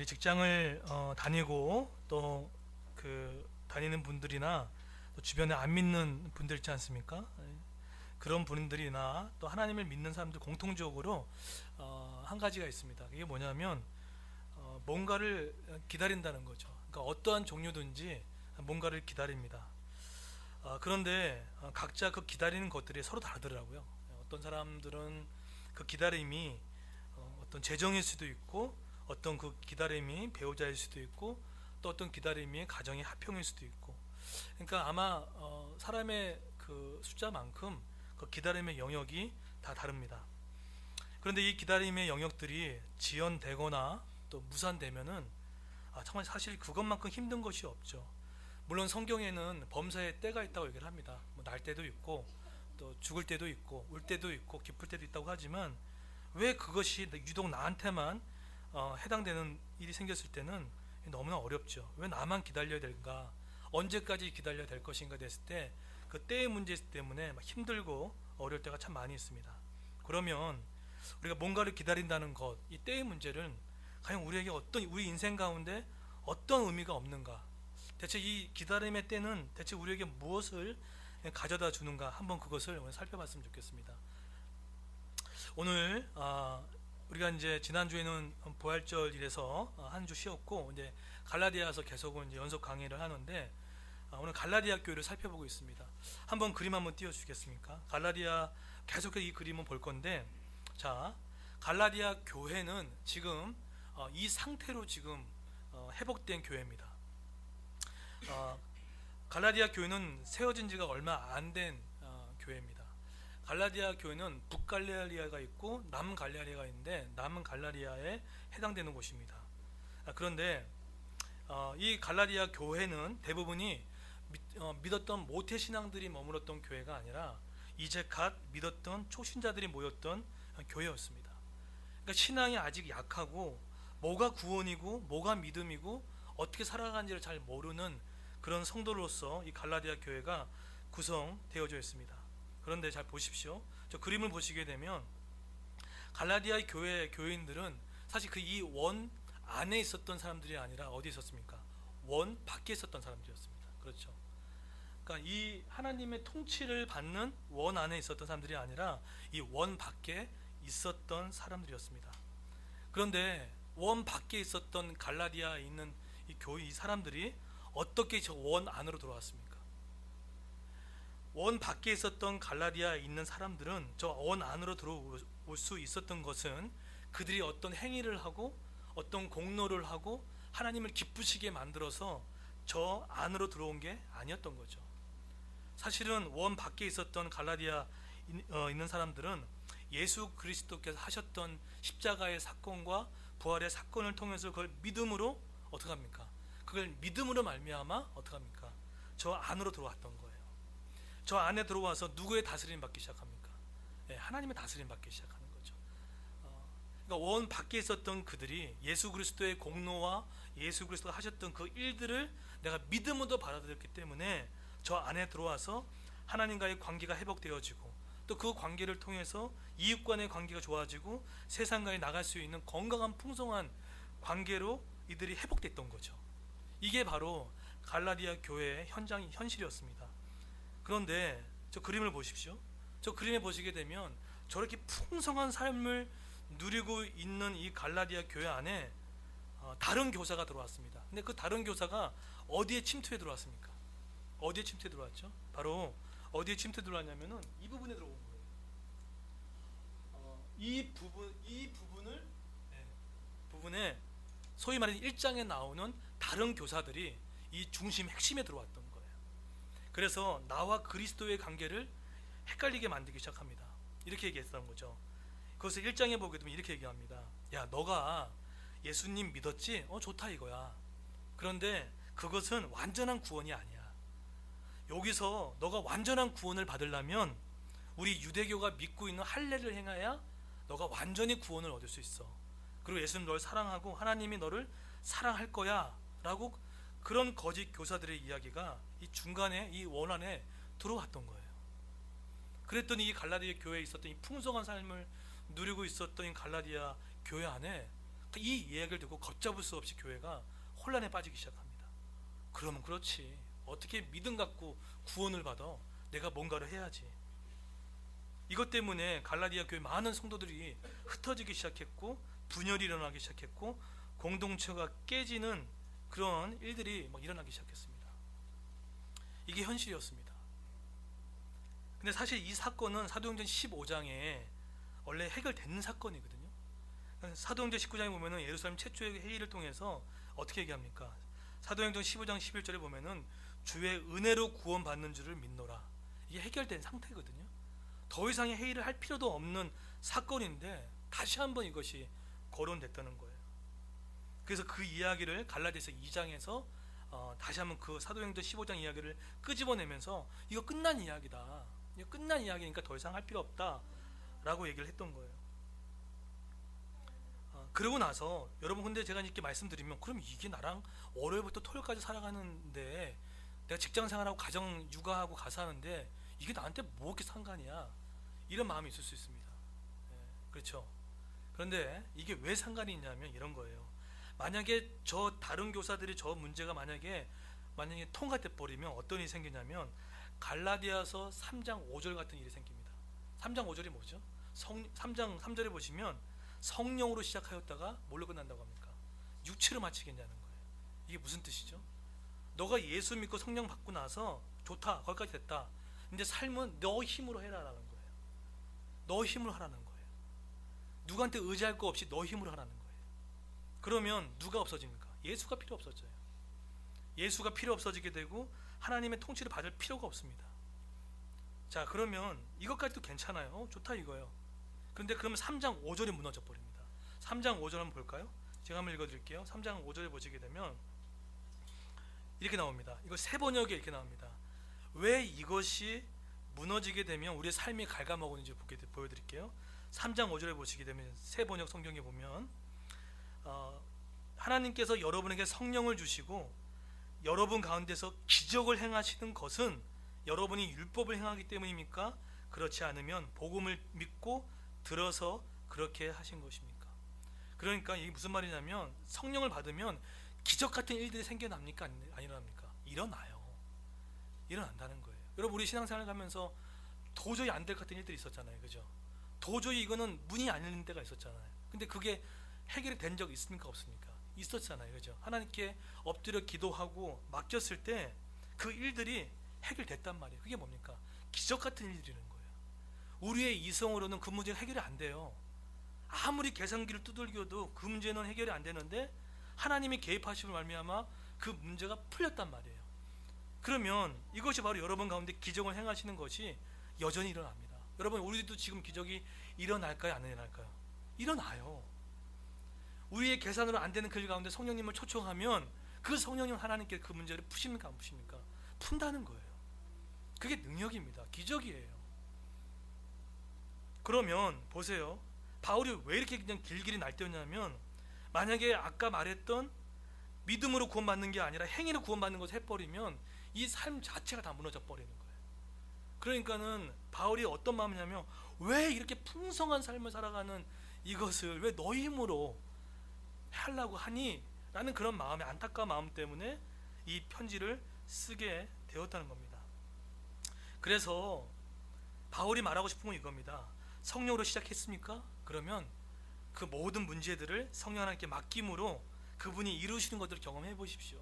우리 직장을 다니고 또 그 다니는 분들이나 또 주변에 안 믿는 분들 있지 않습니까? 그런 분들이나 또 하나님을 믿는 사람들 공통적으로 한 가지가 있습니다. 이게 뭐냐면 뭔가를 기다린다는 거죠. 그러니까 어떠한 종류든지 뭔가를 기다립니다. 그런데 각자 그 기다리는 것들이 서로 다르더라고요. 어떤 사람들은 그 기다림이 어떤 재정일 수도 있고, 어떤 그 기다림이 배우자일 수도 있고, 또 어떤 기다림이 가정의 화평일 수도 있고. 그러니까 아마 사람의 그 숫자만큼 그 기다림의 영역이 다 다릅니다. 그런데 이 기다림의 영역들이 지연되거나 또 무산되면은 정말 사실 그것만큼 힘든 것이 없죠. 물론 성경에는 범사에 때가 있다고 얘기를 합니다. 뭐 날 때도 있고 또 죽을 때도 있고 울 때도 있고 기쁠 때도 있다고 하지만, 왜 그것이 유독 나한테만 해당되는 일이 생겼을 때는 너무나 어렵죠. 왜 나만 기다려야 될까? 언제까지 기다려야 될 것인가 됐을 때 그 때의 문제 때문에 막 힘들고 어려울 때가 참 많이 있습니다. 그러면 우리가 뭔가를 기다린다는 것, 이 때의 문제를 과연 우리에게 우리 인생 가운데 어떤 의미가 없는가? 대체 이 기다림의 때는 대체 우리에게 무엇을 가져다 주는가? 한번 그것을 오늘 살펴봤으면 좋겠습니다. 오늘 우리가 이제 지난주에는 부활절이라서 한 주 쉬었고, 이제 갈라디아서 계속 이제 연속 강의를 하는데, 오늘 갈라디아 교회를 살펴보고 있습니다. 한번 그림 한번 띄워주시겠습니까? 갈라디아, 계속 이 그림을 볼 건데, 자, 갈라디아 교회는 지금 이 상태로 지금 회복된 교회입니다. 갈라디아 교회는 세워진 지가 얼마 안 된 교회입니다. 갈라디아 교회는 북갈라리아가 있고 남갈라리아가 있는데, 남갈라리아에 해당되는 곳입니다. 그런데 이 갈라디아 교회는 대부분이 믿었던 모태신앙들이 머물렀던 교회가 아니라 이제 갓 믿었던 초신자들이 모였던 교회였습니다. 그러니까 신앙이 아직 약하고 뭐가 구원이고 뭐가 믿음이고 어떻게 살아가는지를 잘 모르는 그런 성도로서 이 갈라디아 교회가 구성되어져 있습니다. 그런데 잘 보십시오. 저 그림을 보시게 되면 갈라디아 교회인들은 사실 그 이 원 안에 있었던 사람들이 아니라 어디 있었습니까? 원 밖에 있었던 사람들이었습니다. 그렇죠. 그러니까 이 하나님의 통치를 받는 원 안에 있었던 사람들이 아니라 이 원 밖에 있었던 사람들이었습니다. 그런데 원 밖에 있었던 갈라디아에 있는 이 사람들이 어떻게 저 원 안으로 들어왔습니까? 원 밖에 있었던 갈라디아에 있는 사람들은 저 원 안으로 들어올 수 있었던 것은 그들이 어떤 행위를 하고 어떤 공로를 하고 하나님을 기쁘시게 만들어서 저 안으로 들어온 게 아니었던 거죠. 사실은 원 밖에 있었던 갈라디아 있는 사람들은 예수 그리스도께서 하셨던 십자가의 사건과 부활의 사건을 통해서 그걸 믿음으로 어떻게 합니까? 그걸 믿음으로 말미암아 어떻게 합니까? 저 안으로 들어왔던 거예요. 저 안에 들어와서 누구의 다스림 받기 시작합니까? 하나님의 다스림 받기 시작하는 거죠. 그러니까 원 밖에 있었던 그들이 예수 그리스도의 공로와 예수 그리스도가 하셨던 그 일들을 내가 믿음으로 받아들였기 때문에 저 안에 들어와서 하나님과의 관계가 회복되어지고, 또 그 관계를 통해서 이웃간의 관계가 좋아지고 세상과에 나갈 수 있는 건강한 풍성한 관계로 이들이 회복됐던 거죠. 이게 바로 갈라디아 교회의 현실이었습니다. 그런데 저 그림을 보십시오. 저 그림에 보시게 되면 저렇게 풍성한 삶을 누리고 있는 이 갈라디아 교회 안에 다른 교사가 들어왔습니다. 근데 그 다른 교사가 어디에 침투해 들어왔습니까? 어디에 침투해 들어왔죠? 바로 어디에 침투해 들어왔냐면은 이 부분에 들어온 거예요. 부분에 소위 말하는 1장에 나오는 다른 교사들이 이 중심 핵심에 들어왔던 거예요. 그래서 나와 그리스도의 관계를 헷갈리게 만들기 시작합니다. 이렇게 얘기했던 거죠. 그것을 1장에 보게 되면 이렇게 얘기합니다. 야, 너가 예수님 믿었지? 좋다 이거야. 그런데 그것은 완전한 구원이 아니야. 여기서 너가 완전한 구원을 받으려면 우리 유대교가 믿고 있는 할례를 행해야 너가 완전히 구원을 얻을 수 있어. 그리고 예수님 널 사랑하고 하나님이 너를 사랑할 거야 라고, 그런 거짓 교사들의 이야기가 이 중간에 이 원안에 들어왔던 거예요. 그랬더니 이 갈라디아 교회에 있었던 이 풍성한 삶을 누리고 있었던 이 갈라디아 교회 안에 이 이야기를 듣고 걷잡을 수 없이 교회가 혼란에 빠지기 시작합니다. 그러면 그렇지, 어떻게 믿음 갖고 구원을 받아? 내가 뭔가를 해야지. 이것 때문에 갈라디아 교회 많은 성도들이 흩어지기 시작했고, 분열이 일어나기 시작했고, 공동체가 깨지는 그런 일들이 막 일어나기 시작했습니다. 이게 현실이었습니다. 근데 사실 이 사건은 사도행전 15장에 원래 해결된 사건이거든요. 사도행전 19장에 보면은 예루살렘 최초의 회의를 통해서 어떻게 얘기합니까? 사도행전 15장 11절에 보면은 주의 은혜로 구원받는 줄을 믿노라. 이게 해결된 상태거든요. 더 이상의 회의를 할 필요도 없는 사건인데 다시 한번 이것이 거론됐다는 거예요. 그래서 그 이야기를 갈라디아서 2장에서 다시 한번 그 사도행전 15장 이야기를 끄집어내면서 이거 끝난 이야기다. 이거 끝난 이야기니까 더 이상 할 필요 없다 라고 얘기를 했던 거예요. 그러고 나서 여러분, 근데 제가 이렇게 말씀드리면 그럼 이게 나랑 월요일부터 토요일까지 살아가는데, 내가 직장생활하고 가정 육아하고 가서 하는데 이게 나한테 뭐 이렇게 상관이야, 이런 마음이 있을 수 있습니다. 그렇죠. 그런데 이게 왜 상관이 있냐면 이런 거예요. 만약에 저 다른 교사들이 저 문제가 만약에 통과돼 버리면 어떤 일이 생기냐면 갈라디아서 3장 5절 같은 일이 생깁니다. 3장 5절이 뭐죠? 3장 3절에 보시면 성령으로 시작하였다가 뭘로 끝난다고 합니까? 육체로 마치겠냐는 거예요. 이게 무슨 뜻이죠? 너가 예수 믿고 성령 받고 나서 좋다, 거기까지 됐다. 근데 삶은 너 힘으로 해라라는 거예요. 너 힘으로 하라는 거예요. 누구한테 의지할 거 없이 너 힘으로 하라는 거예요. 그러면 누가 없어집니까? 예수가 필요 없어져요. 예수가 필요 없어지게 되고 하나님의 통치를 받을 필요가 없습니다. 자, 그러면 이것까지도 괜찮아요. 좋다 이거예요. 그런데 그러면 3장 5절이 무너져 버립니다. 3장 5절 한번 볼까요? 제가 한번 읽어드릴게요. 3장 5절에 보시게 되면 이렇게 나옵니다. 이거 새 번역에 이렇게 나옵니다. 왜 이것이 무너지게 되면 우리의 삶이 갉아먹었는지 보여드릴게요. 3장 5절에 보시게 되면 새 번역 성경에 보면 하나님께서 여러분에게 성령을 주시고 여러분 가운데서 기적을 행하시는 것은 여러분이 율법을 행하기 때문입니까? 그렇지 않으면 복음을 믿고 들어서 그렇게 하신 것입니까? 그러니까 이게 무슨 말이냐면 성령을 받으면 기적 같은 일들이 생겨납니까? 안 일어납니까? 일어나요. 일어난다는 거예요. 여러분, 우리 신앙생활 가면서 도저히 안 될 것 같은 일들이 있었잖아요. 그죠? 도저히 이거는 문이 안 열리는 때가 있었잖아요. 근데 그게 해결이 된 적 있습니까? 없습니까? 있었잖아요. 그죠? 하나님께 엎드려 기도하고 맡겼을 때 그 일들이 해결됐단 말이에요. 그게 뭡니까? 기적 같은 일들이는 거예요. 우리의 이성으로는 그 문제가 해결이 안 돼요. 아무리 계산기를 두들겨도 그 문제는 해결이 안 되는데 하나님이 개입하심을 말미암아 그 문제가 풀렸단 말이에요. 그러면 이것이 바로 여러분 가운데 기적을 행하시는 것이 여전히 일어납니다. 여러분, 우리도 지금 기적이 일어날까요? 안 일어날까요? 일어나요. 우리의 계산으로 안 되는 그 가운데 성령님을 초청하면 그 성령님 하나님께 그 문제를 푸십니까? 안 푸십니까? 푼다는 거예요. 그게 능력입니다. 기적이에요. 그러면 보세요. 바울이 왜 이렇게 그냥 길길이 날뛰었냐면, 만약에 아까 말했던 믿음으로 구원받는 게 아니라 행위로 구원받는 것을 해버리면 이 삶 자체가 다 무너져 버리는 거예요. 그러니까는 바울이 어떤 마음이냐면, 왜 이렇게 풍성한 삶을 살아가는 이것을 왜 너희 힘으로 하려고 하니? 라는 그런 마음의 안타까운 마음 때문에 이 편지를 쓰게 되었다는 겁니다. 그래서 바울이 말하고 싶은 건 이겁니다. 성령으로 시작했습니까? 그러면 그 모든 문제들을 성령 하나님께 맡김으로 그분이 이루시는 것들을 경험해 보십시오.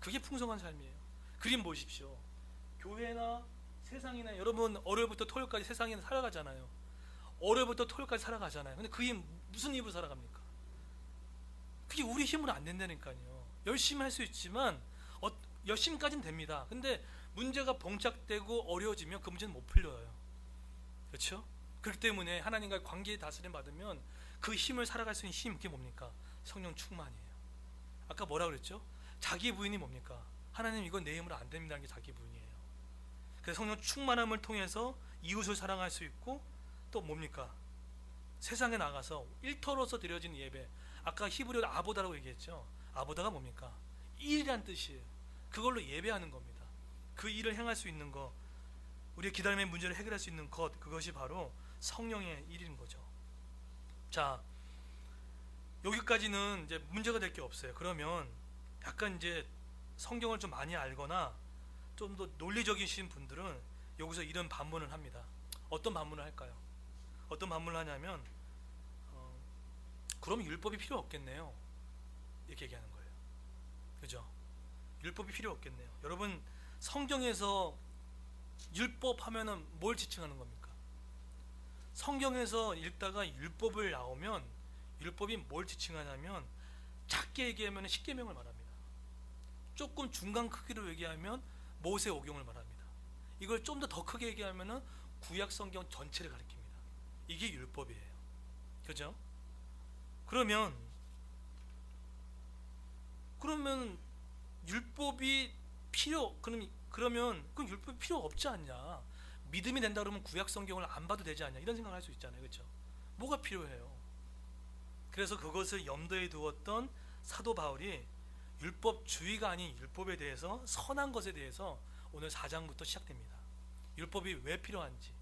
그게 풍성한 삶이에요. 그림 보십시오. 교회나 세상이나, 여러분 월요일부터 토요일까지 세상에 살아가잖아요. 월요일부터 토요일까지 살아가잖아요. 근데 그게 무슨 입으로 살아갑니까? 그게 우리 힘으로 안 된다니까요. 열심히 할 수 있지만 열심히까지는 됩니다. 근데 문제가 봉착되고 어려워지면 그 문제는 못 풀려요. 그렇죠? 그렇기 때문에 하나님과의 관계의 다스림 받으면 그 힘을 살아갈 수 있는 힘, 그게 뭡니까? 성령 충만이에요. 아까 뭐라 그랬죠? 자기 부인이 뭡니까? 하나님, 이건 내 힘으로 안 됩니다는 게 자기 부인이에요. 그래서 성령 충만함을 통해서 이웃을 사랑할 수 있고, 또 뭡니까? 세상에 나가서 일터로서 드려지는 예배, 아까 히브리어로 아보다라고 얘기했죠. 아보다가 뭡니까? 일이란 뜻이에요. 그걸로 예배하는 겁니다. 그 일을 행할 수 있는 것, 우리의 기다림의 문제를 해결할 수 있는 것, 그것이 바로 성령의 일인 거죠. 자, 여기까지는 이제 문제가 될 게 없어요. 그러면 약간 이제 성경을 좀 많이 알거나 좀 더 논리적이신 분들은 여기서 이런 반문을 합니다. 어떤 반문을 할까요? 어떤 반문을 하냐면 그럼 율법이 필요 없겠네요. 이렇게 얘기하는 거예요. 그죠? 율법이 필요 없겠네요. 여러분, 성경에서 율법 하면은 뭘 지칭하는 겁니까? 성경에서 읽다가 율법을 나오면 율법이 뭘 지칭하냐면 작게 얘기하면 십계명을 말합니다. 조금 중간 크기로 얘기하면 모세오경을 말합니다. 이걸 좀 더 크게 얘기하면 구약 성경 전체를 가리킵니다. 이게 율법이에요. 그죠? 그러면 율법이 그러면 그 율법이 필요 없지 않냐? 믿음이 된다 그러면 구약 성경을 안 봐도 되지 않냐? 이런 생각을 할 수 있잖아요. 그렇죠? 뭐가 필요해요? 그래서 그것을 염두에 두었던 사도 바울이 율법주의가 아닌 율법에 대해서, 선한 것에 대해서 오늘 4장부터 시작됩니다. 율법이 왜 필요한지,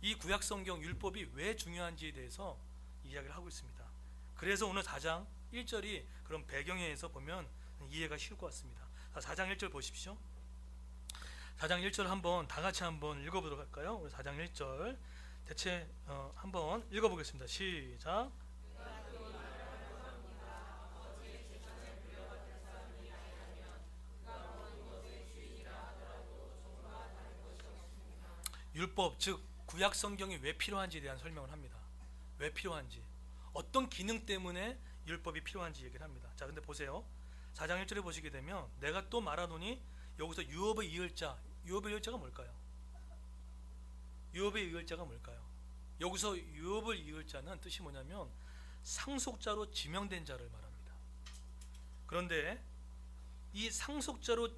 이 구약 성경 율법이 왜 중요한지에 대해서 이야기를 하고 있습니다. 그래서 오늘 4장 1절이 그런 배경에 의해서 보면 이해가 쉬울 것 같습니다. 4장 1절 보십시오. 4장 1절 한번 다 같이 한번 읽어보도록 할까요? 오늘 4장 1절 대체 한번 읽어보겠습니다. 시작. 율법, 즉 구약 성경이 왜 필요한지에 대한 설명을 합니다. 왜 필요한지, 어떤 기능 때문에 율법이 필요한지 얘기를 합니다. 자, 근데 보세요. 4장 1절에 보시게 되면 내가 또 말하노니, 여기서 유업의 이을자, 유업의 이을자가 뭘까요? 유업의 이을자가 뭘까요? 여기서 유업을 이을 자는 뜻이 뭐냐면 상속자로 지명된 자를 말합니다. 그런데 이 상속자로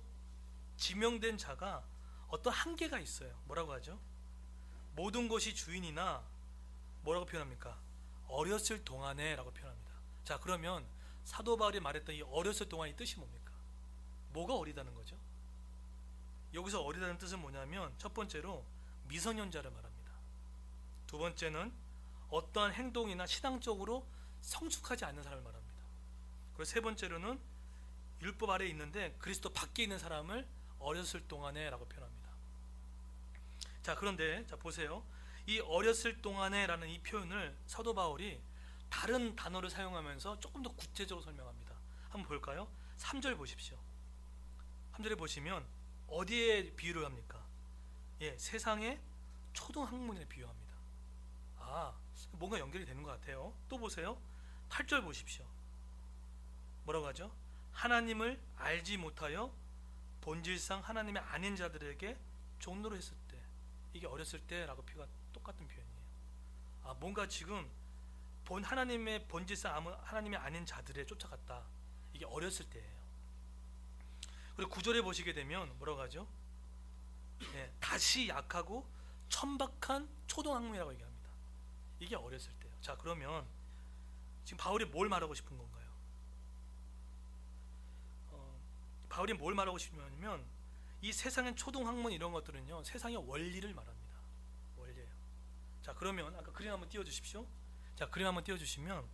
지명된 자가 어떤 한계가 있어요. 뭐라고 하죠? 모든 것이 주인이나 뭐라고 표현합니까? 어렸을 동안에 라고 표현합니다. 자, 그러면 사도 바울이 말했던 이 어렸을 동안의 뜻이 뭡니까? 뭐가 어리다는 거죠? 여기서 어리다는 뜻은 뭐냐면 첫 번째로 미성년자를 말합니다. 두 번째는 어떠한 행동이나 신앙적으로 성숙하지 않는 사람을 말합니다. 그리고 세 번째로는 율법 아래에 있는데 그리스도 밖에 있는 사람을 어렸을 동안에 라고 표현합니다. 자, 그런데 자 보세요. 이 어렸을 동안에 라는 이 표현을 사도 바울이 다른 단어를 사용하면서 조금 더 구체적으로 설명합니다. 한번 볼까요? 3절 보십시오. 3절에 보시면 어디에 비유를 합니까? 예, 세상의 초등학문에 비유합니다. 아, 뭔가 연결이 되는 것 같아요. 또 보세요. 8절 보십시오. 뭐라고 하죠? 하나님을 알지 못하여 본질상 하나님의 아닌 자들에게 종노릇 했을 때, 이게 어렸을 때라고 표가 똑같은 표현이에요. 아, 뭔가 지금 하나님의 본질상 하나님이 아닌 자들에 쫓아갔다. 이게 어렸을 때예요. 그리고 9절에 보시게 되면 뭐라고 하죠? 예, 다시 약하고 천박한 초등학문이라고 얘기합니다. 이게 어렸을 때예요. 자, 그러면 지금 바울이 뭘 말하고 싶은 건가요? 바울이 뭘 말하고 싶냐면 이 세상의 초등학문 이런 것들은요, 세상의 원리를 말합니다. 원리예요. 자, 그러면 아까 그림 한번 띄워주십시오. 자, 그림 한번 띄워주시면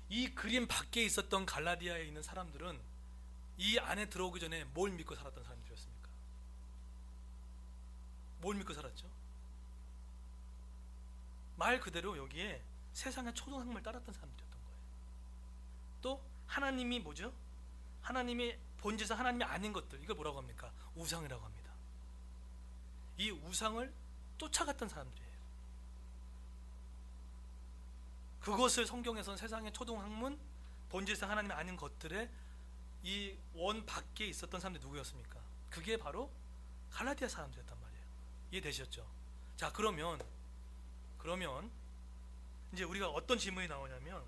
이 그림 밖에 있었던 갈라디아에 있는 사람들은 이 안에 들어오기 전에 뭘 믿고 살았던 사람들이었습니까? 뭘 믿고 살았죠? 말 그대로 여기에 세상의 초등학문을 따랐던 사람들이었던 거예요. 또 하나님이 뭐죠? 하나님이 본질상 하나님이 아닌 것들, 이걸 뭐라고 합니까? 우상이라고 합니다. 이 우상을 쫓아갔던 사람들이에요. 그것을 성경에서는 세상의 초등학문, 본질상 하나님이 아닌 것들의 이 원 밖에 있었던 사람들이 누구였습니까? 그게 바로 갈라디아 사람들이었단 말이에요. 이해되셨죠? 자, 그러면 이제 우리가 어떤 질문이 나오냐면,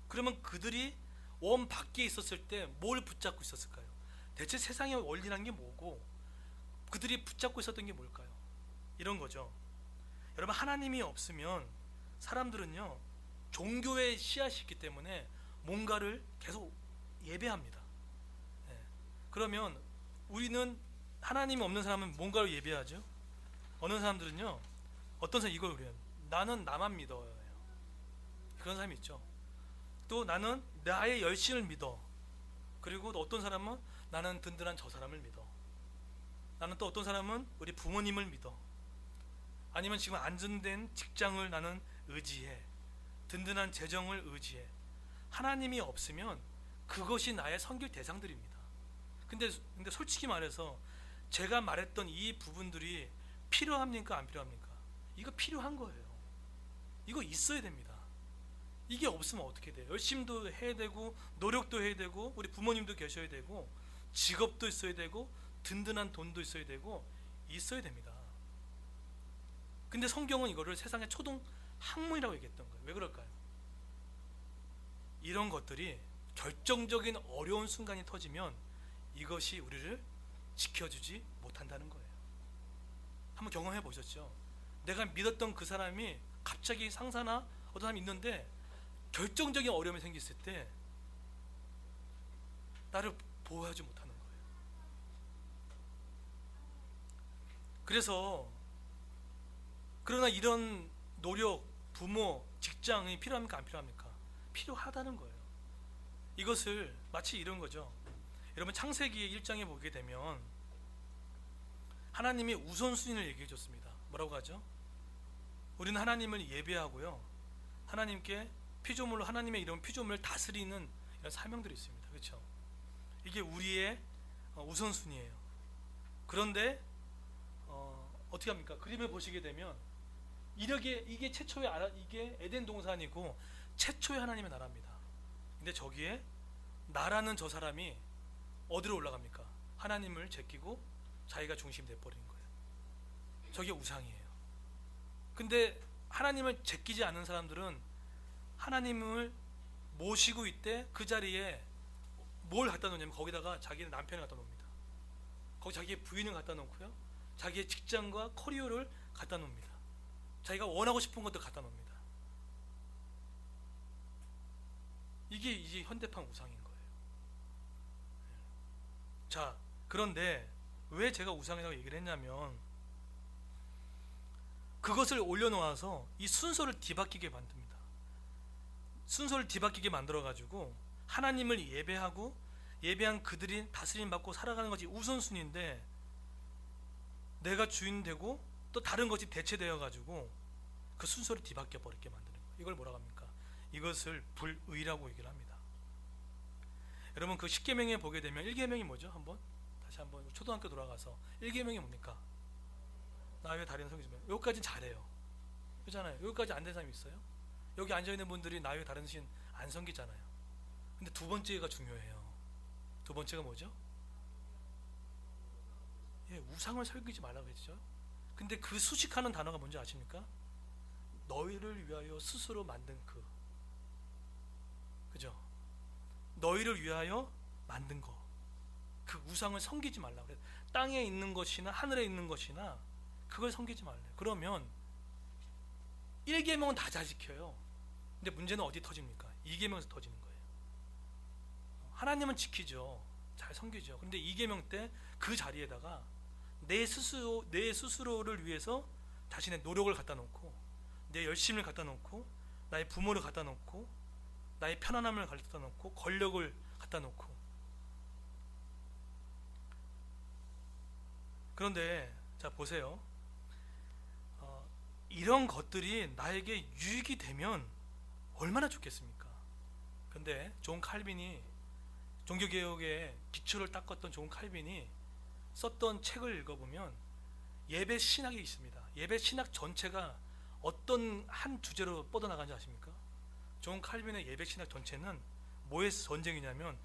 그러면 그들이 원 밖에 있었을 때 뭘 붙잡고 있었을까요? 대체 세상의 원리라는 게 뭐고 그들이 붙잡고 있었던 게 뭘까요? 이런 거죠. 여러분, 하나님이 없으면 사람들은요, 종교의 씨앗이 있기 때문에 뭔가를 계속 예배합니다. 네. 그러면 우리는 하나님이 없는 사람은 뭔가를 예배하죠. 어느 사람들은요, 어떤 사람 이걸 그래요. 나는 나만 믿어요. 그런 사람이 있죠. 또 나는 나의 열심을 믿어. 그리고 또 어떤 사람은 나는 든든한 저 사람을 믿어. 나는 또 어떤 사람은 우리 부모님을 믿어. 아니면 지금 안정된 직장을 나는 의지해. 든든한 재정을 의지해. 하나님이 없으면 그것이 나의 섬길 대상들입니다. 근데 솔직히 말해서 제가 말했던 이 부분들이 필요합니까? 안 필요합니까? 이거 필요한 거예요. 이거 있어야 됩니다. 이게 없으면 어떻게 돼요? 열심도 해야 되고 노력도 해야 되고 우리 부모님도 계셔야 되고 직업도 있어야 되고 든든한 돈도 있어야 되고 있어야 됩니다. 근데 성경은 이거를 세상의 초등 학문이라고 얘기했던 거예요. 왜 그럴까요? 이런 것들이 결정적인 어려운 순간이 터지면 이것이 우리를 지켜주지 못한다는 거예요. 한번 경험해 보셨죠? 내가 믿었던 그 사람이 갑자기 상사나 어떤 사람이 있는데 결정적인 어려움이 생겼을 때 나를 보호하지 못하는 거예요. 그래서 그러나 이런 노력, 부모, 직장이 필요합니까? 안 필요합니까? 필요하다는 거예요. 이것을 마치 이런 거죠. 여러분 창세기 1장에 보게 되면 하나님이 우선순위를 얘기해 줬습니다. 뭐라고 하죠? 우리는 하나님을 예배하고요, 하나님께 피조물로 하나님의 이런 피조물을 다스리는 이런 사명들이 있습니다. 그렇죠? 이게 우리의 우선순위예요. 그런데 어떻게 합니까? 그림을 보시게 되면 이게 최초의 이게 에덴 동산이고 최초의 하나님의 나라입니다. 근데 저기에 나라는 저 사람이 어디로 올라갑니까? 하나님을 제끼고 자기가 중심이 돼버리는 거예요. 저게 우상이에요. 근데 하나님을 제끼지 않는 사람들은 하나님을 모시고 있대 그 자리에 뭘 갖다 놓냐면 거기다가 자기의 남편을 갖다 놓습니다. 거기 자기의 부인을 갖다 놓고요, 자기의 직장과 커리어를 갖다 놓습니다. 자기가 원하고 싶은 것도 갖다 놓습니다. 이게 이제 현대판 우상인 거예요. 자, 그런데 왜 제가 우상이라고 얘기를 했냐면 그것을 올려놓아서 이 순서를 뒤바뀌게 만듭니다. 순서를 뒤바뀌게 만들어 가지고 하나님을 예배하고 예배한 그들이 다스림 받고 살아가는 것이 우선순위인데 내가 주인 되고 또 다른 것이 대체되어 가지고 그 순서를 뒤바뀌어 버리게 만드는 거예요. 이걸 뭐라고 합니까? 이것을 불의라고 얘기를 합니다. 여러분 그 10계명에 보게 되면 1계명이 뭐죠? 다시 한번 초등학교 돌아가서 1계명이 뭡니까? 나 외에 다른 성이 좀 여기까지는 잘해요. 그렇잖아요. 여기까지 안 된 사람이 있어요? 여기 앉아있는 분들이 나 외에 다른 신 안 섬기잖아요. 근데 두 번째가 중요해요. 두 번째가 뭐죠? 우상을 섬기지 말라고 했죠. 근데 그 수식하는 단어가 뭔지 아십니까? 너희를 위하여 스스로 만든 그죠? 너희를 위하여 만든 거. 그 우상을 섬기지 말라고 그래요. 땅에 있는 것이나 하늘에 있는 것이나 그걸 섬기지 말래요. 그러면 1계명은 다 잘 지켜요. 근데 문제는 어디 터집니까? 2계명에서 터지는 거예요. 하나님은 지키죠. 잘 섬기죠. 근데 2계명 때 그 자리에다가 내 스스로를 위해서 자신의 노력을 갖다 놓고 내 열심을 갖다 놓고 나의 부모를 갖다 놓고 나의 편안함을 갖다 놓고 권력을 갖다 놓고. 그런데 자 보세요. 이런 것들이 나에게 유익이 되면 얼마나 좋겠습니까? 근데 존 칼빈이 종교개혁의 기초를 닦았던 존 칼빈이 썼던 책을 읽어보면 예배 신학이 있습니다. 예배 신학 전체가 어떤 한 주제로 뻗어나가는지 아십니까? 존 칼빈의 예배 신학 전체는 뭐의 전쟁이냐면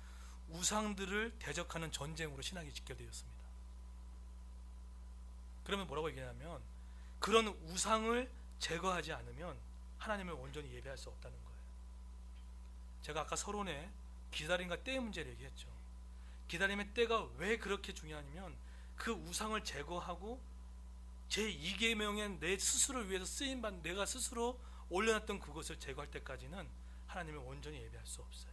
우상들을 대적하는 전쟁으로 신학이 직결되었습니다. 그러면 뭐라고 얘기하냐면 그런 우상을 제거하지 않으면 하나님을 온전히 예배할 수 없다는 거예요. 제가 아까 서론에 기다림과 때의 문제를 얘기했죠. 기다림의 때가 왜 그렇게 중요하냐면 그 우상을 제거하고 제2계명엔 내 스스로를 위해서 쓰임받는 내가 스스로 올려놨던 그것을 제거할 때까지는 하나님을 온전히 예배할 수 없어요.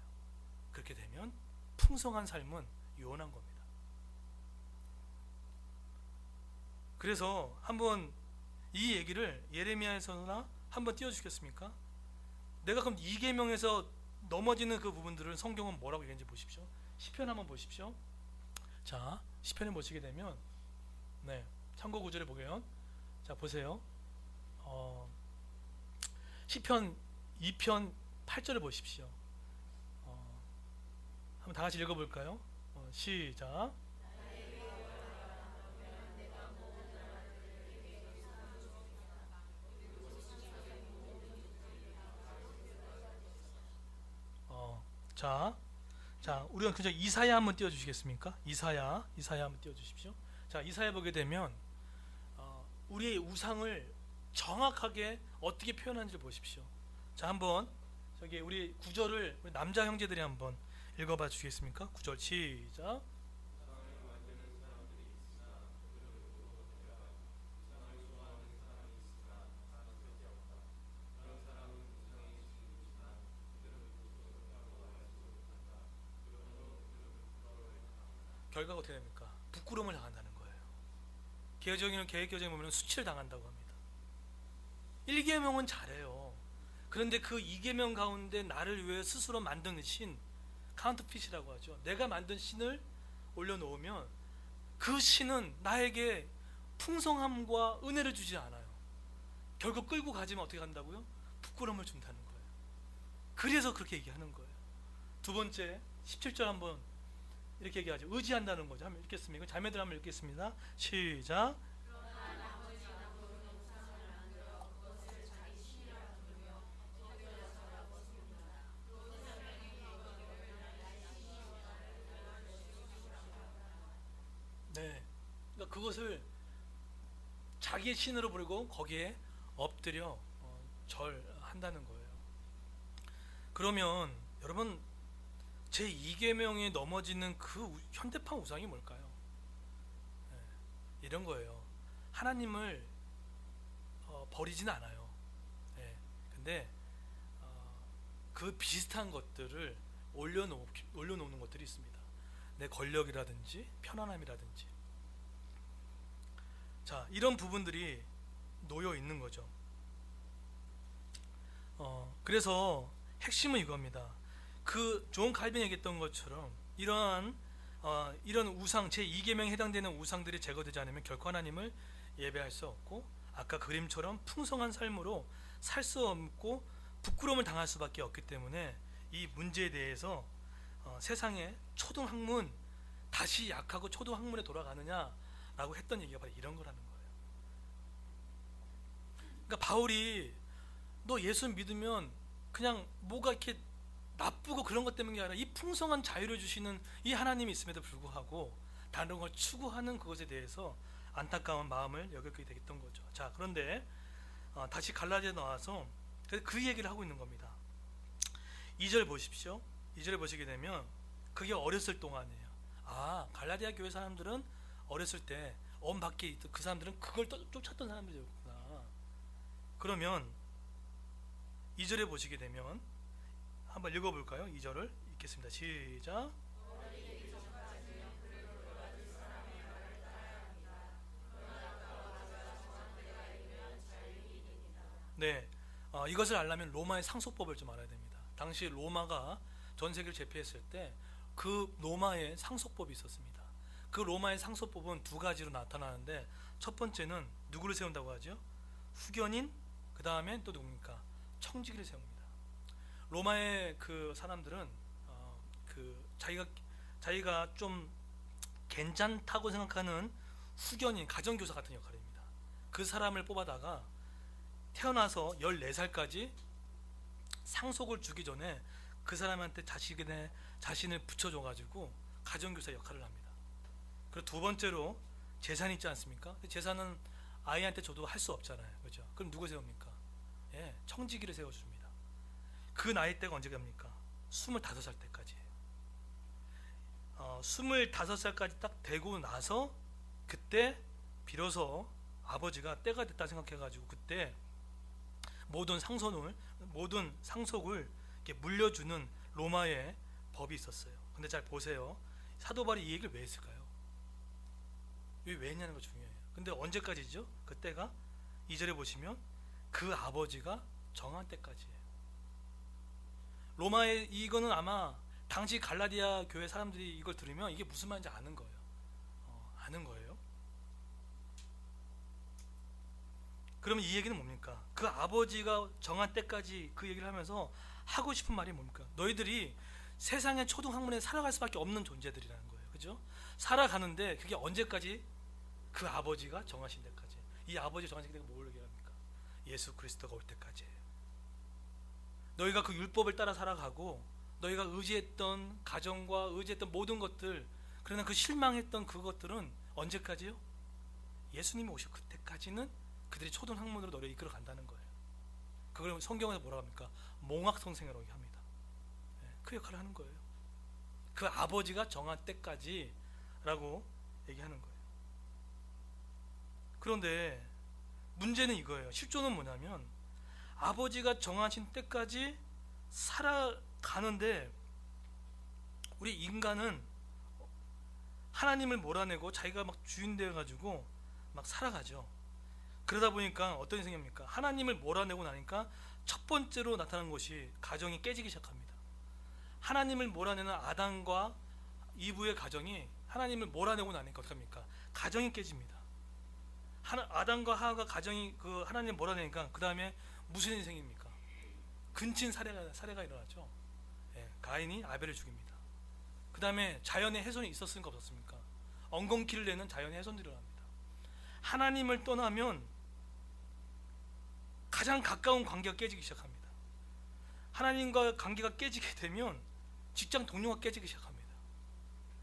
그렇게 되면 풍성한 삶은 요원한 겁니다. 그래서 한번 이 얘기를 예레미야에서나 한번 띄워주시겠습니까? 내가 그럼 2계명에서 넘어지는 그 부분들을 성경은 뭐라고 얘기하는지 보십시오. 시편 한번 보십시오. 자, 시편을 보시게 되면 네, 참고 구절을 보게요. 자, 보세요. 시편 2편 8절을 보십시오. 한번 다 같이 읽어볼까요? 시작. 자, 우리가 그저 이사야 한번 띄워주시겠습니까? 이사야 한번 띄워주십시오. 자, 이사야 보게 되면 우리의 우상을 정확하게 어떻게 표현하는지를 보십시오. 자, 한번 저기 우리 구절을 우리 남자 형제들이 한번 읽어봐 주시겠습니까? 구절 시작. 결과가 어떻게 됩니까? 부끄러움을 당한다는 거예요. 계획교정에 보면 수치를 당한다고 합니다. 1계명은 잘해요. 그런데 그 2계명 가운데 나를 위해 스스로 만든 신, 카운터핏이라고 하죠. 내가 만든 신을 올려놓으면 그 신은 나에게 풍성함과 은혜를 주지 않아요. 결국 끌고 가지면 어떻게 한다고요? 부끄러움을 준다는 거예요. 그래서 그렇게 얘기하는 거예요. 두 번째 17절 한번 이렇게 얘기하죠. 의지한다는 거죠. 한번 읽겠습니다. 자매들 한번 읽겠습니다. 시작. 네, 그러니까 그것을 자기의 신으로 부르고 거기에 엎드려 절한다는 거예요. 그러면 여러분, 제 2계명에 넘어지는 그 현대판 우상이 뭘까요? 네, 이런 거예요. 하나님을 버리진 않아요. 네, 근데 그 비슷한 것들을 올려놓는 것들이 있습니다. 내 권력이라든지 편안함이라든지, 자, 이런 부분들이 놓여 있는 거죠. 그래서 핵심은 이겁니다. 그 존 칼빈이 얘기했던 것처럼 이런 우상, 제 2계명에 해당되는 우상들이 제거되지 않으면 결코 하나님을 예배할 수 없고, 아까 그림처럼 풍성한 삶으로 살 수 없고 부끄러움을 당할 수밖에 없기 때문에 이 문제에 대해서 세상의 초등학문, 다시 약하고 초등학문에 돌아가느냐라고 했던 얘기가 바로 이런 거라는 거예요. 그러니까 바울이 너 예수 믿으면 그냥 뭐가 이렇게 나쁘고 그런 것 때문이 아니라 이 풍성한 자유를 주시는 이 하나님이 있음에도 불구하고 다른 걸 추구하는 그것에 대해서 안타까운 마음을 여겼게 되겠던 거죠. 자, 그런데 다시 갈라디아 나와서 그 얘기를 하고 있는 겁니다. 2절 보십시오. 2절에 보시게 되면 그게 어렸을 동안이에요. 갈라디아 교회 사람들은 어렸을 때 밖에 있던 그 사람들은 그걸 쫓았던 사람들이었구나. 그러면 2절에 보시게 되면 한번 읽어볼까요? 2절을 읽겠습니다. 시작. 네, 이것을 알려면 로마의 상속법을 좀 알아야 됩니다. 당시 로마가 전 세계를 제패했을 때 그 로마의 상속법이 있었습니다. 그 로마의 상속법은 두 가지로 나타나는데, 첫 번째는 누구를 세운다고 하죠? 후견인, 그 다음에 또 누굽니까? 청지기를 세웁니다. 로마의 그 사람들은 자기가 좀 괜찮다고 생각하는 후견인, 가정교사 같은 역할입니다. 그 사람을 뽑아다가 태어나서 14살까지 상속을 주기 전에 그 사람한테 자신을 붙여줘가지고 가정교사 역할을 합니다. 그리고 두 번째로 재산이 있지 않습니까? 재산은 아이한테 줘도 할 수 없잖아요, 그렇죠? 그럼 누구 세웁니까? 예, 청지기를 세워줍니다. 그 나이대가 언제 갑니까? 25살 때까지예요. 25살까지 딱 되고 나서 그때 비로소 아버지가 때가 됐다 생각해가지고 그때 모든 상속을 이렇게 물려주는 로마의 법이 있었어요. 근데 잘 보세요. 사도 바울이 이 얘기를 왜 했을까요? 왜 했냐는 거 중요해요. 근데 언제까지죠? 그때가 2절에 보시면 그 아버지가 정한 때까지예요. 로마의 이거는 아마 당시 갈라디아 교회 사람들이 이걸 들으면 이게 무슨 말인지 아는 거예요. 아는 거예요. 그러면 이 얘기는 뭡니까? 그 아버지가 정한 때까지 그 얘기를 하면서 하고 싶은 말이 뭡니까? 너희들이 세상의 초등학문에 살아갈 수밖에 없는 존재들이라는 거예요. 그죠? 살아가는데 그게 언제까지? 그 아버지가 정하신 때까지. 이 아버지 정하신 때가 뭘 얘기합니까? 예수 그리스도가 올 때까지예요. 너희가 그 율법을 따라 살아가고 너희가 의지했던 가정과 의지했던 모든 것들, 그러나 그 실망했던 그것들은 언제까지요? 예수님이 오실 그때까지는 그들이 초등학문으로 너를 이끌어 간다는 거예요. 그걸 성경에서 뭐라고 합니까? 몽학성생이라고 합니다. 그 역할을 하는 거예요. 그 아버지가 정한 때까지 라고 얘기하는 거예요. 그런데 문제는 이거예요. 실조는 뭐냐면 아버지가 정하신 때까지 살아가는데 우리 인간은 하나님을 몰아내고 자기가 막 주인 되어가지고 막 살아가죠. 그러다 보니까 어떤 일이 생깁니까? 하나님을 몰아내고 나니까 첫 번째로 나타난 것이 가정이 깨지기 시작합니다. 하나님을 몰아내는 아담과 이브의 가정이 하나님을 몰아내고 나니까 어떻게 합니까? 가정이 깨집니다. 아담과 하와가 가정이 그 하나님을 몰아내니까 그 다음에 무슨 일이 생깁니까? 근친 살해가 일어나죠. 가인이 아벨을 죽입니다. 그 다음에 자연의 훼손이 있었습니까? 없었습니까? 엉겅퀴를 내는 자연의 훼손들이 일어납니다. 하나님을 떠나면 가장 가까운 관계가 깨지기 시작합니다. 하나님과 관계가 깨지게 되면 직장 동료가 깨지기 시작합니다.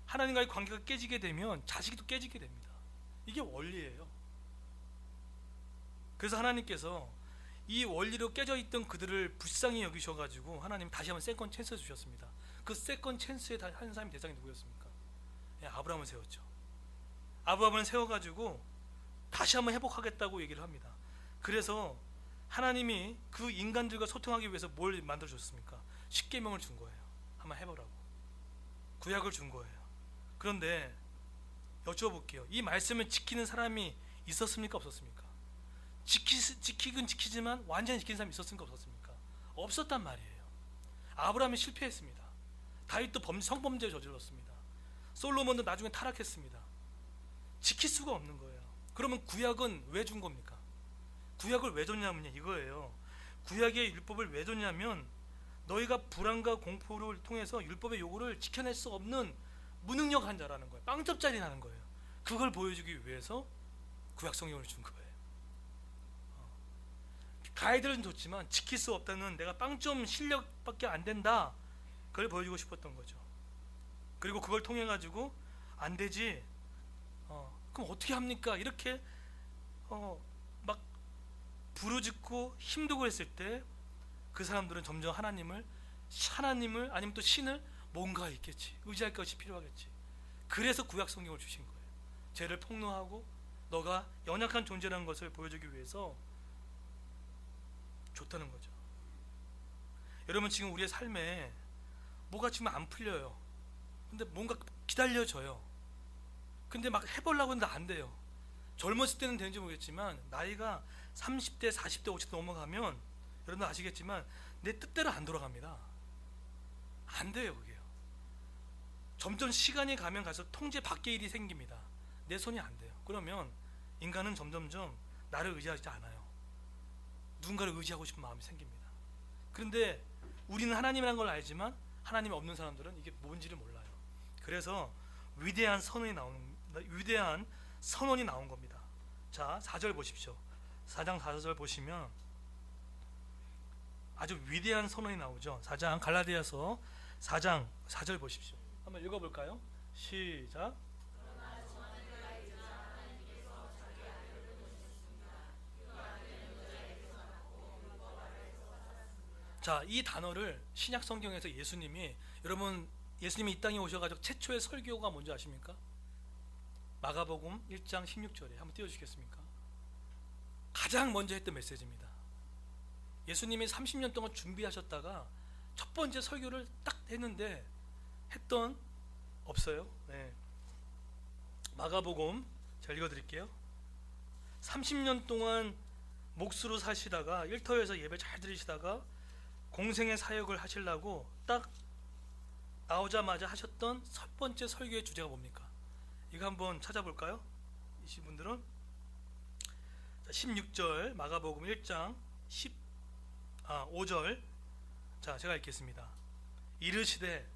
하나님과의 관계가 깨지게 되면 자식도 깨지게 됩니다. 이게 원리예요. 그래서 하나님께서 이 원리로 깨져 있던 그들을 불쌍히 여기셔가지고 하나님 다시 한번 세컨 찬스 주셨습니다. 그 세컨 찬스에 한 사람이 대상이 누구였습니까? 아브라함을 세웠죠. 아브라함을 세워가지고 다시 한번 회복하겠다고 얘기를 합니다. 그래서 하나님이 그 인간들과 소통하기 위해서 뭘 만들어 줬습니까? 십계명을 준 거예요. 한번 해보라고. 구약을 준 거예요. 그런데 여쭤볼게요. 이 말씀을 지키는 사람이 있었습니까? 없었습니까? 지키긴 지키지만 완전히 지키는 사람이 있었습니까? 없었습니까? 없었단 말이에요. 아브라함이 실패했습니다. 다윗도 성범죄를 저질렀습니다. 솔로몬도 나중에 타락했습니다. 지킬 수가 없는 거예요. 그러면 구약은 왜 준 겁니까? 구약을 왜 줬냐면 이거예요. 구약의 율법을 왜 줬냐면 너희가 불안과 공포를 통해서 율법의 요구를 지켜낼 수 없는 무능력한 자라는 거예요. 빵점짜리라는 거예요. 그걸 보여주기 위해서 구약 성경을 준 거예요. 가이드는 좋지만 지킬 수 없다는 내가 빵점 실력밖에 안 된다, 그걸 보여주고 싶었던 거죠. 그리고 그걸 통해 가지고 안 되지, 그럼 어떻게 합니까? 이렇게 막 부르짖고 힘들고 했을 때 그 사람들은 점점 하나님을 아니면 또 신을 뭔가 있겠지, 의지할 것이 필요하겠지. 그래서 구약 성경을 주신 거예요. 죄를 폭로하고 너가 연약한 존재라는 것을 보여주기 위해서 줬다는 거죠. 여러분, 지금 우리의 삶에 뭐가 지금 안 풀려요. 근데 뭔가 기다려져요. 근데 막 해보려고 하는데 안 돼요. 젊었을 때는 되는지 모르겠지만 나이가 30대, 40대, 50대 넘어가면 여러분 아시겠지만 내 뜻대로 안 돌아갑니다. 안 돼요. 그게요. 점점 시간이 가면 갈수록 통제 밖의 일이 생깁니다. 내 손이 안 돼요. 그러면 인간은 점점점 나를 의지하지 않아요. 누군가를 의지하고 싶은 마음이 생깁니다. 그런데 우리는 하나님이라는 걸 알지만 하나님이 없는 사람들은 이게 뭔지를 몰라요. 그래서 위대한 선언이 나온 겁니다. 자, 4절 보십시오. 4장 4절 보시면 아주 위대한 선언이 나오죠. 4장 갈라디아서 4장 4절 보십시오. 한번 읽어볼까요? 시작. 자, 이 단어를 신약 성경에서 예수님이 이 땅에 오셔가지고 최초의 설교가 뭔지 아십니까? 마가복음 1장 16절에 한번 띄워주시겠습니까? 가장 먼저 했던 메시지입니다. 예수님이 30년 동안 준비하셨다가 첫 번째 설교를 딱 했는데 없어요. 네. 마가복음 제가 읽어드릴게요. 30년 동안 몫으로 사시다가 일터에서 예배 잘 들으시다가 공생의 사역을 하시려고 딱 나오자마자 하셨던 첫 번째 설교의 주제가 뭡니까? 이거 한번 찾아볼까요? 이신 분들은 16절 마가복음 1장 5절. 자, 제가 읽겠습니다. 이르시되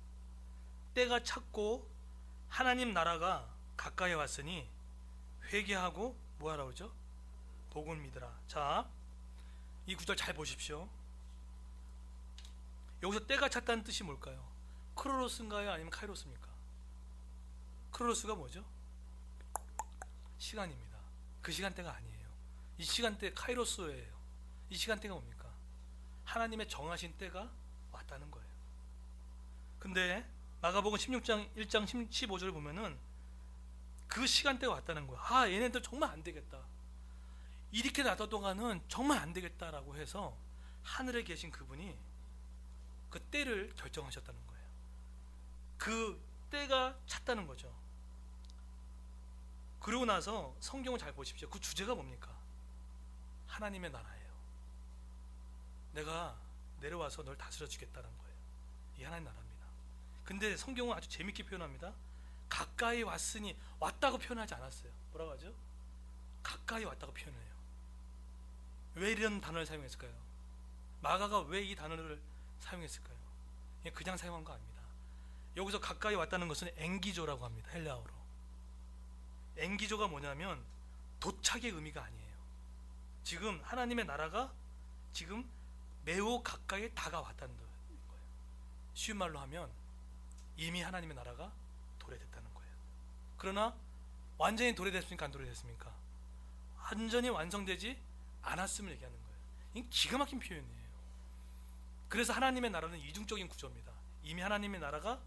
때가 찼고 하나님 나라가 가까이 왔으니 회개하고 뭐하라 그러죠? 복을 믿으라. 자, 이 구절 잘 보십시오. 여기서 때가 찼다는 뜻이 뭘까요? 크로노스인가요? 아니면 카이로스입니까? 크로노스가 뭐죠? 시간입니다. 그 시간대가 아니에요. 이 시간대 카이로스예요. 이 시간대가 뭡니까? 하나님의 정하신 때가 왔다는 거예요. 근데 마가복음 16장 1장 15절을 보면은 그 시간대가 왔다는 거야. 아, 얘네들 정말 안 되겠다. 이렇게 놔둬도가는 정말 안 되겠다라고 해서 하늘에 계신 그분이 그 때를 결정하셨다는 거예요. 그 때가 찼다는 거죠. 그러고 나서 성경을 잘 보십시오. 그 주제가 뭡니까? 하나님의 나라예요. 내가 내려와서 널 다스려 주겠다는 거예요. 이 하나님 나라입니다. 근데 성경은 아주 재밌게 표현합니다. 가까이 왔으니, 왔다고 표현하지 않았어요. 뭐라고 하죠? 가까이 왔다고 표현해요. 왜 이런 단어를 사용했을까요? 마가가 왜 이 단어를 사용했을까요? 그냥 사용한 거 아닙니다. 여기서 가까이 왔다는 것은 엥기조라고 합니다. 헬라어로. 엥기조가 뭐냐면 도착의 의미가 아니에요. 지금 하나님의 나라가 지금 매우 가까이 다가왔다는 거예요. 쉬운 말로 하면 이미 하나님의 나라가 도래됐다는 거예요. 그러나 완전히 도래됐습니까? 안 도래됐습니까? 완전히 완성되지 않았음을 얘기하는 거예요. 이게 기가 막힌 표현이에요. 그래서 하나님의 나라는 이중적인 구조입니다. 이미 하나님의 나라가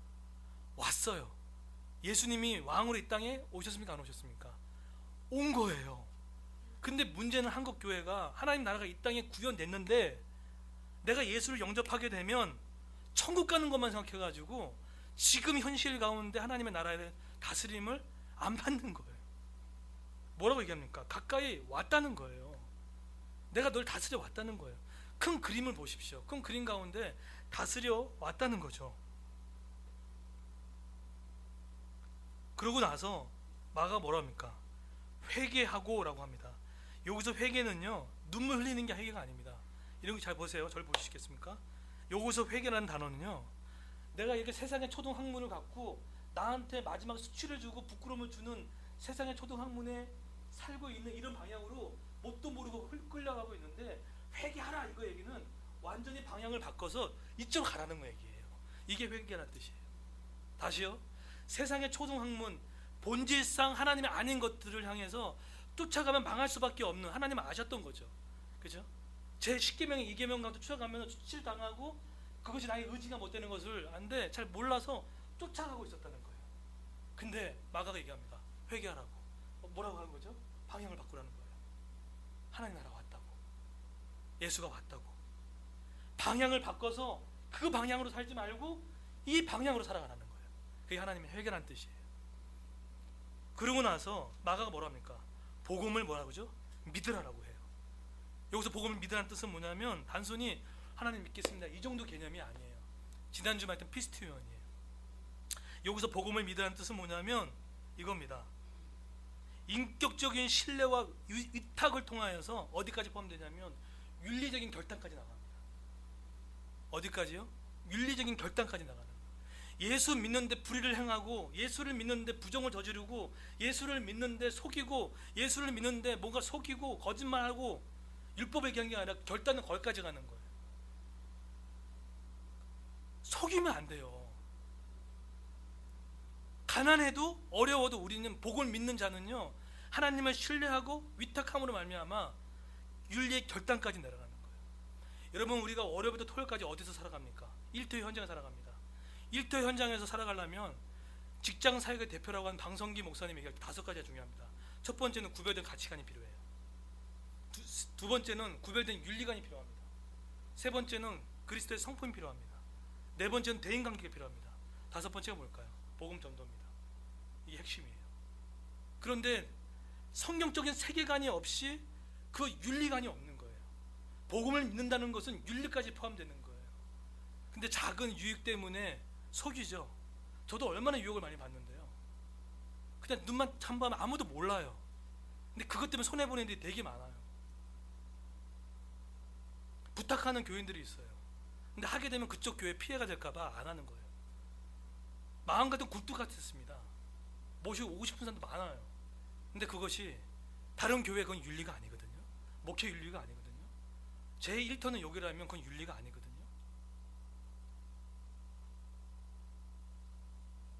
왔어요. 예수님이 왕으로 이 땅에 오셨습니까? 안 오셨습니까? 온 거예요. 근데 문제는 한국 교회가 하나님 나라가 이 땅에 구현됐는데 내가 예수를 영접하게 되면 천국 가는 것만 생각해가지고 지금 현실 가운데 하나님의 나라의 다스림을 안 받는 거예요. 뭐라고 얘기합니까? 가까이 왔다는 거예요. 내가 널 다스려 왔다는 거예요. 큰 그림을 보십시오. 큰 그림 가운데 다스려 왔다는 거죠. 그러고 나서 마가 뭐라 합니까? 회개하고 라고 합니다. 여기서 회개는요, 눈물 흘리는 게 회개가 아닙니다. 이런 거 잘 보세요. 저를 보시겠습니까? 여기서 회개라는 단어는요, 내가 이렇게 세상의 초등학문을 갖고 나한테 마지막 수치를 주고 부끄러움을 주는 세상의 초등학문에 살고 있는 이런 방향으로 뭣도 모르고 끌려가고 있는데, 회개하라 이거 얘기는 완전히 방향을 바꿔서 이쪽으로 가라는 거 얘기예요. 이게 회개라는 뜻이에요. 다시요. 세상의 초등학문, 본질상 하나님이 아닌 것들을 향해서 쫓아가면 망할 수밖에 없는 하나님을 아셨던 거죠. 그죠? 제 10계명, 2계명 가운데 쫓아가면 수치를 당하고 그것이 나의 의지가 못 되는 것을 안데 잘 몰라서 쫓아가고 있었다는 거예요. 근데 마가가 얘기합니다. 회개하라고. 뭐라고 하는 거죠? 방향을 바꾸라는 거예요. 하나님 나라가 왔다고. 예수가 왔다고. 방향을 바꿔서 그 방향으로 살지 말고 이 방향으로 살아가라는 거예요. 그게 하나님의 회개라는 뜻이에요. 그러고 나서 마가가 뭐라 합니까? 복음을 뭐라고 하죠? 믿으라라고 해요. 여기서 복음을 믿으라는 뜻은 뭐냐면 단순히 하나님 믿겠습니다 이 정도 개념이 아니에요. 지난주에 말했던 피스티온이에요. 여기서 복음을 믿으라는 뜻은 뭐냐면 이겁니다. 인격적인 신뢰와 위탁을 통하여서 어디까지 포함되냐면 윤리적인 결단까지 나갑니다. 어디까지요? 윤리적인 결단까지 나가는 거예요. 예수 믿는데 불의를 행하고, 예수를 믿는데 부정을 저지르고, 예수를 믿는데 속이고, 예수를 믿는데 뭔가 속이고 거짓말하고 율법을 얘기한 게 아니라 결단은 거기까지 가는 거예요. 속이면 안 돼요. 가난해도 어려워도 우리는 복을 믿는 자는요, 하나님을 신뢰하고 위탁함으로 말미암아 윤리의 결단까지 내려가는 거예요. 여러분, 우리가 월요일부터 토요일까지 어디서 살아갑니까? 일터의 현장에 살아갑니다. 일터의 현장에서 살아가려면 직장 사역의 대표라고 하는 방성기 목사님이 얘기할 5가지가 중요합니다. 첫 번째는 구별된 가치관이 필요해요. 두 번째는 구별된 윤리관이 필요합니다. 세 번째는 그리스도의 성품이 필요합니다. 네 번째는 대인관계가 필요합니다. 다섯 번째가 뭘까요? 복음 전도입니다. 이게 핵심이에요. 그런데 성경적인 세계관이 없이 그 윤리관이 없는 거예요. 복음을 믿는다는 것은 윤리까지 포함되는 거예요. 근데 작은 유익 때문에 속이죠. 저도 얼마나 유혹을 많이 받는데요. 그냥 눈만 참고하면 아무도 몰라요. 근데 그것 때문에 손해보는 일이 되게 많아요. 부탁하는 교인들이 있어요. 근데 하게 되면 그쪽 교회 피해가 될까봐 안 하는 거예요. 마음 같은 굴뚝 같았습니다. 모시고 오고 싶은 사람도 많아요. 근데 그것이 다른 교회 그건 윤리가 아니거든요. 목회 윤리가 아니거든요. 제 1터는 욕이라면 그건 윤리가 아니거든요.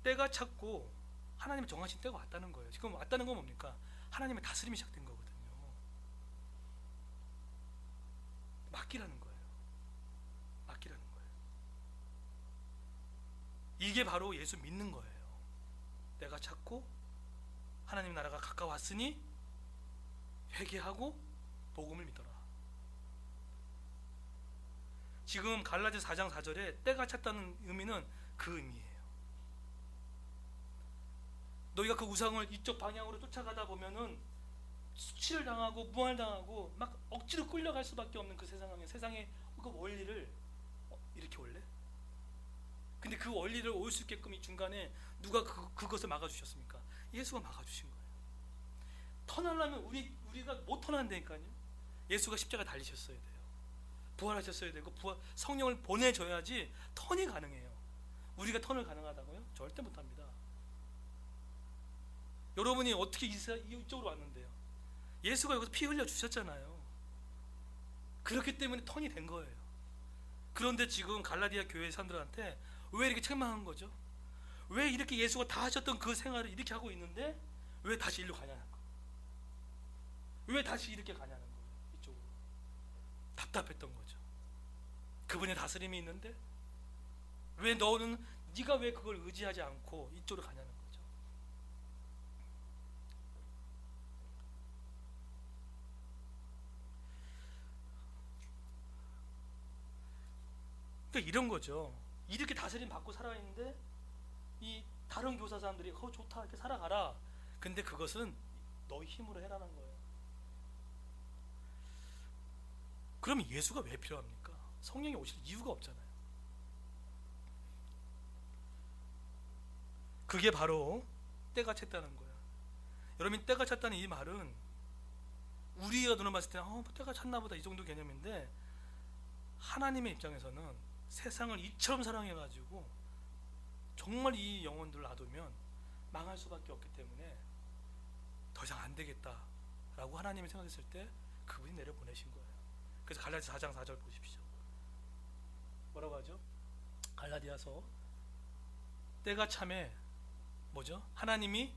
때가 찼고 하나님의 정하신 때가 왔다는 거예요. 지금 왔다는 건 뭡니까? 하나님의 다스림이 시작된 거거든요. 맡기라는 거예요. 맡기라는 거예요. 이게 바로 예수 믿는 거예요. 때가 찼고 하나님 나라가 가까웠으니 회개하고 복음을 믿어라. 지금 갈라디아서 4장 4절에 때가 찼다는 의미는 그 의미예요. 너희가 그 우상을 이쪽 방향으로 쫓아가다 보면은 수치를 당하고 무활당하고 막 억지로 끌려갈 수밖에 없는 그 세상의 그 원리를 이렇게 올래? 근데 그 원리를 올 수 있게끔 이 중간에 누가 그것을 막아주셨습니까? 예수가 막아주신 거예요. 턴하려면 우리가 못 턴한다니까요. 예수가 십자가 달리셨어야 돼요. 부활하셨어야 되고 성령을 보내줘야지 턴이 가능해요. 우리가 턴을 가능하다고요? 절대 못합니다. 여러분이 어떻게 이쪽으로 왔는데요? 예수가 여기서 피 흘려 주셨잖아요. 그렇기 때문에 턴이 된 거예요. 그런데 지금 갈라디아 교회 사람들한테 왜 이렇게 책망한 거죠? 왜 이렇게 예수가 다 하셨던 그 생활을 이렇게 하고 있는데 왜 다시 일로 가냐는 거? 왜 다시 이렇게 가냐는 거예요. 이쪽으로 답답했던 거죠. 그분의 다스림이 있는데 왜 네가 왜 그걸 의지하지 않고 이쪽으로 가냐는 거죠. 그러니까 이런 거죠. 이렇게 다스림 받고 살아있는데 이 다른 교사 사람들이 좋다 이렇게 살아가라. 근데 그것은 너희 힘으로 해라는 거예요. 그러면 예수가 왜 필요합니까? 성령이 오실 이유가 없잖아요. 그게 바로 때가 찼다는 거예요. 여러분, 때가 찼다는 이 말은 우리가 눈을 봤을 때는 때가 찼나 보다 이 정도 개념인데 하나님의 입장에서는 세상을 이처럼 사랑해가지고 정말 이 영혼들을 놔두면 망할 수밖에 없기 때문에 더 이상 안 되겠다라고 하나님이 생각했을 때 그분이 내려보내신 거예요. 그래서 갈라디아서 4장 4절 보십시오. 뭐라고 하죠? 갈라디아서 때가 참에 뭐죠? 하나님이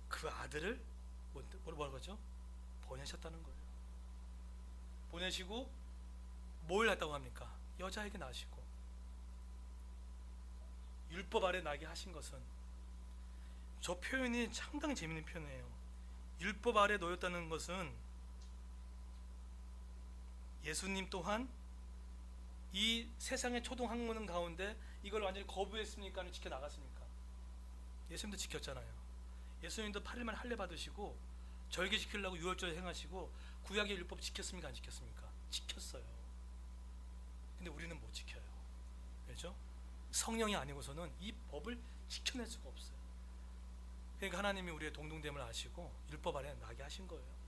그 아들을 뭐라고 하죠? 보내셨다는 거예요. 보내시고 뭘 했다고 합니까? 여자에게 낳으시고 율법 아래 나게 하신 것은, 저 표현이 상당히 재밌는 표현이에요. 율법 아래 놓였다는 것은 예수님 또한 이 세상의 초동 학문 가운데 이걸 완전히 거부했습니까? 지켜 나갔습니까? 예수님도 지켰잖아요. 예수님도 8일만 할례 받으시고 절기 지키려고 유월절 행하시고 구약의 율법 지켰습니까? 안 지켰습니까? 지켰어요. 근데 우리는 못 지켜요. 왜죠? 성령이 아니고서는 이 법을 지켜낼 수가 없어요. 그러니까 하나님이 우리의 동등됨을 아시고 율법 아래 나게 하신 거예요.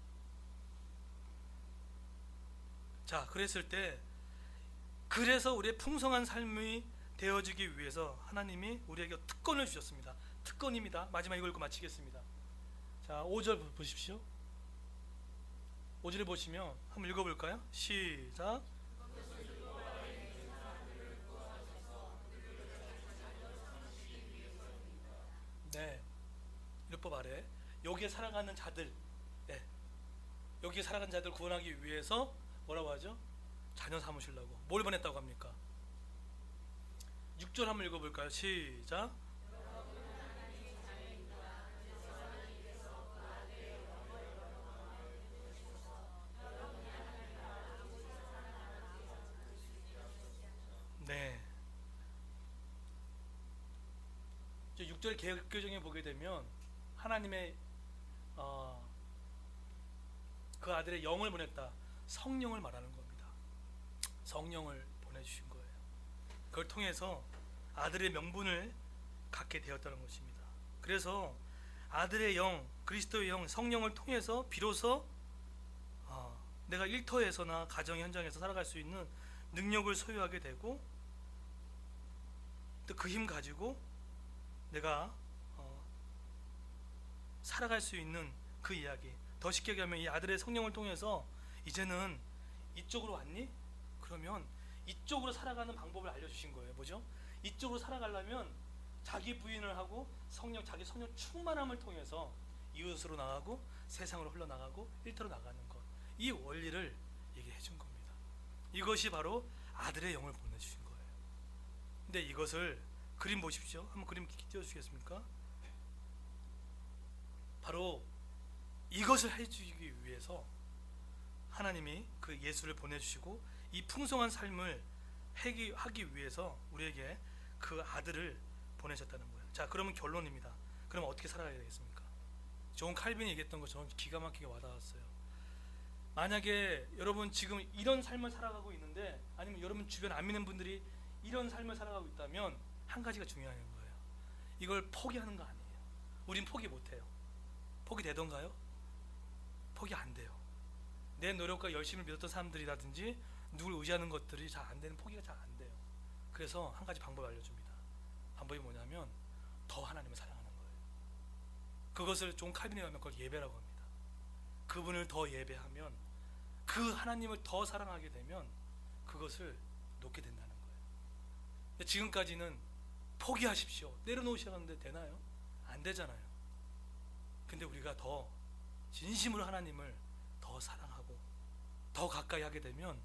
자, 그랬을 때 그래서 우리의 풍성한 삶이 되어지기 위해서 하나님이 우리에게 특권을 주셨습니다. 특권입니다. 마지막 이걸 읽고 마치겠습니다. 자, 5절 보십시오. 5절을 보시면 한번 읽어볼까요? 시작. 네, 율법 아래 여기에 살아가는 자들, 네, 여기에 살아가는 자들 구원하기 위해서 뭐라고 하죠? 자녀 삼으시려고. 뭘 보냈다고 합니까? 6절 한번 읽어볼까요? 시작. 네, 이제 6절 개혁교정에 보게 되면 하나님의 그 아들의 영을 보냈다, 성령을 말하는 겁니다. 성령을 보내주신 거예요. 그걸 통해서 아들의 명분을 갖게 되었다는 것입니다. 그래서 아들의 영, 그리스도의 영, 성령을 통해서 비로소 내가 일터에서나 가정 현장에서 살아갈 수 있는 능력을 소유하게 되고, 또 그 힘 가지고 내가 살아갈 수 있는 그 이야기. 더 쉽게 얘기하면 이 아들의 성령을 통해서 이제는 이쪽으로 왔니? 그러면 이쪽으로 살아가는 방법을 알려주신 거예요. 뭐죠? 이쪽으로 살아가려면 자기 부인을 하고 자기 성령 충만함을 통해서 이웃으로 나가고 세상으로 흘러나가고 일터로 나가는 것. 이 원리를 얘기해 준 겁니다. 이것이 바로 아들의 영을 보내주신 거예요. 근데 이것을 그림 보십시오. 한번 그림 띄워주시겠습니까? 바로 이것을 해주기 위해서 하나님이 그 예수를 보내주시고 이 풍성한 삶을 하기 위해서 우리에게 그 아들을 보내셨다는 거예요. 자, 그러면 결론입니다. 그럼 어떻게 살아가야 되겠습니까? 존 칼빈이 얘기했던 거 저는 기가 막히게 와닿았어요. 만약에 여러분 지금 이런 삶을 살아가고 있는데, 아니면 여러분 주변 안 믿는 분들이 이런 삶을 살아가고 있다면 한 가지가 중요한 거예요. 이걸 포기하는 거 아니에요. 우린 포기 못해요. 포기 되던가요? 포기 안 돼요. 내 노력과 열심을 믿었던 사람들이라든지 누굴 의지하는 것들이 잘 안 되는, 포기가 잘 안 돼요. 그래서 한 가지 방법을 알려줍니다. 방법이 뭐냐면 더 하나님을 사랑하는 거예요. 그것을 존 칼빈에 가면 그걸 예배라고 합니다. 그분을 더 예배하면, 그 하나님을 더 사랑하게 되면 그것을 놓게 된다는 거예요. 근데 지금까지는 포기하십시오, 내려놓으시라는데 되나요? 안 되잖아요. 근데 우리가 더 진심으로 하나님을 더 사랑하고 더 가까이 하게 되면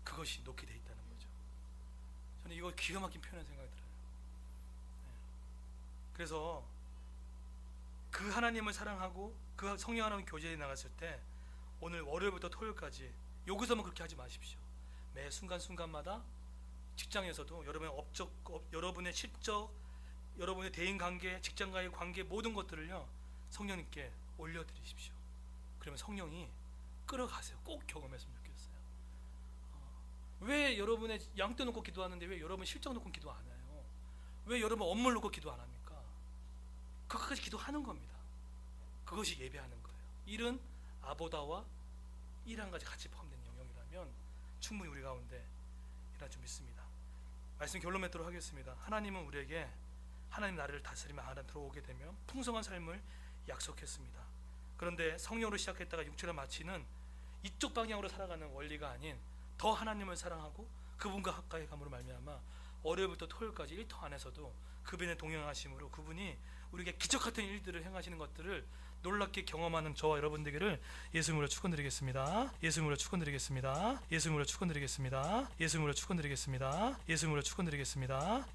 그것이 놓게 돼 있다는 거죠. 저는 이거 기가 막힌 표현의 생각이 들어요. 그래서 그 하나님을 사랑하고 그 성령 하나님 교제에 나갔을 때, 오늘 월요일부터 토요일까지 여기서만 그렇게 하지 마십시오. 매 순간순간마다 직장에서도 여러분의 실적, 여러분의 대인관계, 직장과의 관계, 모든 것들을요 성령님께 올려드리십시오. 그러면 성령이 끌어가세요. 꼭 경험했으면 좋겠어요. 왜 여러분의 양떼 놓고 기도하는데 왜 여러분 실적 놓고 기도 안 해요? 왜 여러분 업무를 놓고 기도 안 합니까? 그것까지 기도하는 겁니다. 그것이 예배하는 거예요. 일은 아보다와 일 한 가지 같이 포함된 영역이라면 충분히 우리 가운데 일할 줄 믿습니다. 말씀 결론 맺도록 하겠습니다. 하나님은 우리에게 하나님 나라를 다스리며 하나님 들어오게 되면 풍성한 삶을 약속했습니다. 그런데 성령으로 시작했다가 육체로 마치는 이쪽 방향으로 살아가는 원리가 아닌 더 하나님을 사랑하고 그분과 가까이 감으로 말미암아 월요일부터 토요일까지 일터 안에서도 그분의 동행하심으로 그분이 우리에게 기적 같은 일들을 행하시는 것들을 놀랍게 경험하는 저와 여러분 되기를 예수님으로 축원드리겠습니다. 예수님으로 축원드리겠습니다. 예수님으로 축원드리겠습니다. 예수님으로 축원드리겠습니다. 예수님으로 축원드리겠습니다.